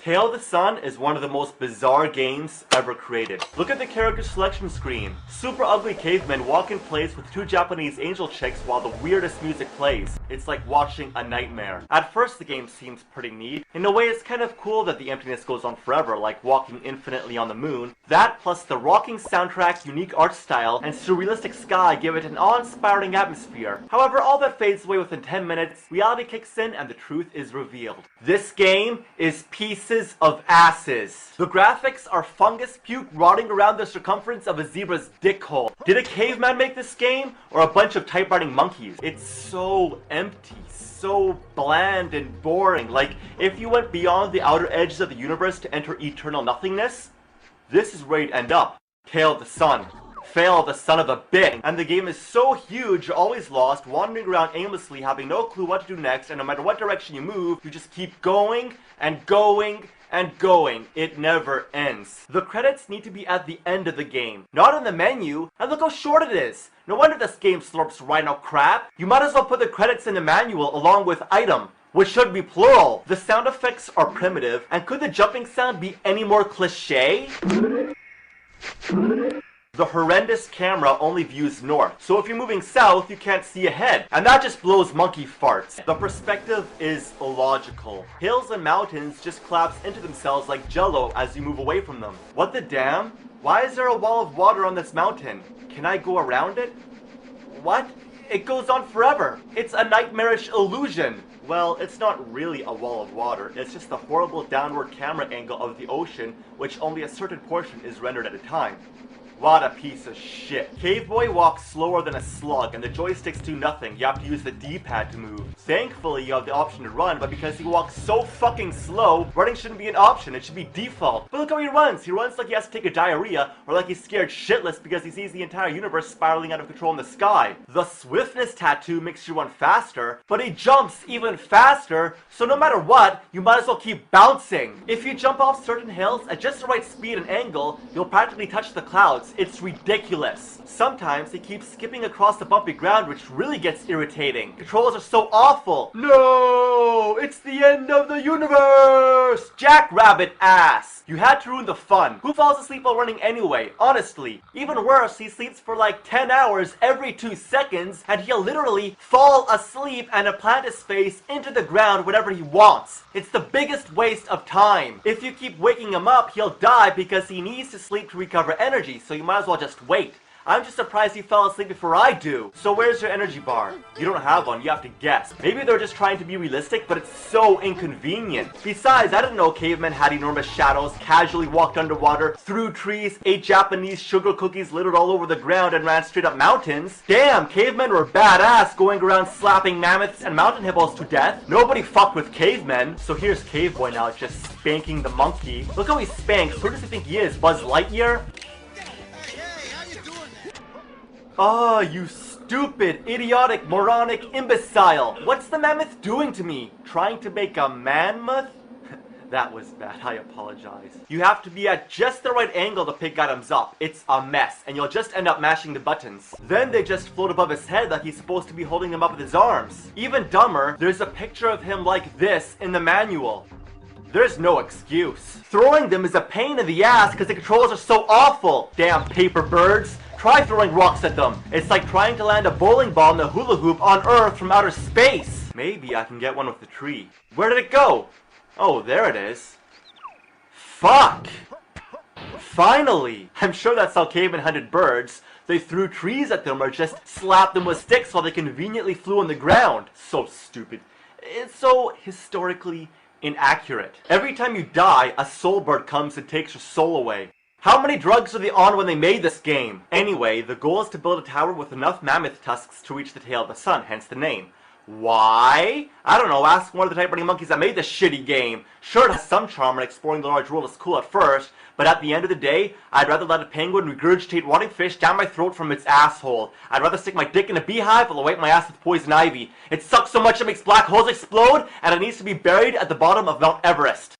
Tale of the Sun is one of the most bizarre games ever created. Look at the character selection screen. Super ugly cavemen walk in place with two Japanese angel chicks while the weirdest music plays. It's like watching a nightmare. At first the game seems pretty neat. In a way it's kind of cool that the emptiness goes on forever, like walking infinitely on the moon. That plus the rocking soundtrack, unique art style, and surrealistic sky give it an awe-inspiring atmosphere. However, all that fades away within 10 minutes, reality kicks in and the truth is revealed. This game is pieces of asses. The graphics are fungus puke rotting around the circumference of a zebra's dick hole. Did a caveman make this game, or a bunch of typewriting monkeys? It's so empty, so bland and boring. Like, if you went beyond the outer edges of the universe to enter eternal nothingness, this is where you'd end up. Tale of the Sun. Fail the son of a bitch. And the game is so huge, you're always lost, wandering around aimlessly, having no clue what to do next, and no matter what direction you move, you just keep going and going and going. It never ends. The credits need to be at the end of the game, not in the menu. And look how short it is. No wonder this game slurps rhino crap. You might as well put the credits in the manual along with item, which should be plural. The sound effects are primitive, and could the jumping sound be any more cliche? The horrendous camera only views north, so if you're moving south, you can't see ahead, and that just blows monkey farts. The perspective is illogical. Hills and mountains just collapse into themselves like jello as you move away from them. What the damn? Why is there a wall of water on this mountain? Can I go around it? What? It goes on forever. It's a nightmarish illusion. Well, it's not really a wall of water, it's just the horrible downward camera angle of the ocean, which only a certain portion is rendered at a time. What a piece of shit. Caveboy walks slower than a slug, and the joysticks do nothing. You have to use the D-pad to move. Thankfully, you have the option to run, but because he walks so fucking slow, running shouldn't be an option, it should be default. But look how he runs! He runs like he has to take a diarrhea, or like he's scared shitless because he sees the entire universe spiraling out of control in the sky. The swiftness tattoo makes you run faster, but he jumps even faster, so no matter what, you might as well keep bouncing. If you jump off certain hills at just the right speed and angle, you'll practically touch the clouds. It's ridiculous. Sometimes he keeps skipping across the bumpy ground, which really gets irritating. Controls are so awful. No! It's the end of the universe! Jackrabbit ass! You had to ruin the fun. Who falls asleep while running anyway? Honestly. Even worse, he sleeps for like 10 hours every 2 seconds, and he'll literally fall asleep and plant his face into the ground whenever he wants. It's the biggest waste of time. If you keep waking him up, he'll die because he needs to sleep to recover energy, so you might as well just wait. I'm just surprised he fell asleep before I do. So where's your energy bar? You don't have one, you have to guess. Maybe they're just trying to be realistic, but it's so inconvenient. Besides, I didn't know cavemen had enormous shadows, casually walked underwater, through trees, ate Japanese sugar cookies littered all over the ground, and ran straight up mountains. Damn, cavemen were badass going around slapping mammoths and mountain hippos to death. Nobody fucked with cavemen. So here's Caveboy now, just spanking the monkey. Look how he spanks. Who does he think he is, Buzz Lightyear? Ah, you stupid, idiotic, moronic imbecile! What's the mammoth doing to me? Trying to make a mammoth? That was bad, I apologize. You have to be at just the right angle to pick items up. It's a mess, and you'll just end up mashing the buttons. Then they just float above his head like he's supposed to be holding them up with his arms. Even dumber, there's a picture of him like this in the manual. There's no excuse. Throwing them is a pain in the ass because the controls are so awful. Damn paper birds. Try throwing rocks at them. It's like trying to land a bowling ball in a hula hoop on Earth from outer space. Maybe I can get one with the tree. Where did it go? Oh, there it is. Fuck! Finally! I'm sure that's how cavemen hunted birds. They threw trees at them or just slapped them with sticks while they conveniently flew on the ground. So stupid. It's so historically inaccurate. Every time you die, a soul bird comes and takes your soul away. How many drugs were they on when they made this game? Anyway, the goal is to build a tower with enough mammoth tusks to reach the Tale of the Sun, hence the name. Why? I don't know, ask one of the typewriting monkeys that made this shitty game. Sure, it has some charm and exploring the large world is cool at first, but at the end of the day, I'd rather let a penguin regurgitate rotting fish down my throat from its asshole. I'd rather stick my dick in a beehive or wipe my ass with poison ivy. It sucks so much it makes black holes explode, and it needs to be buried at the bottom of Mount Everest.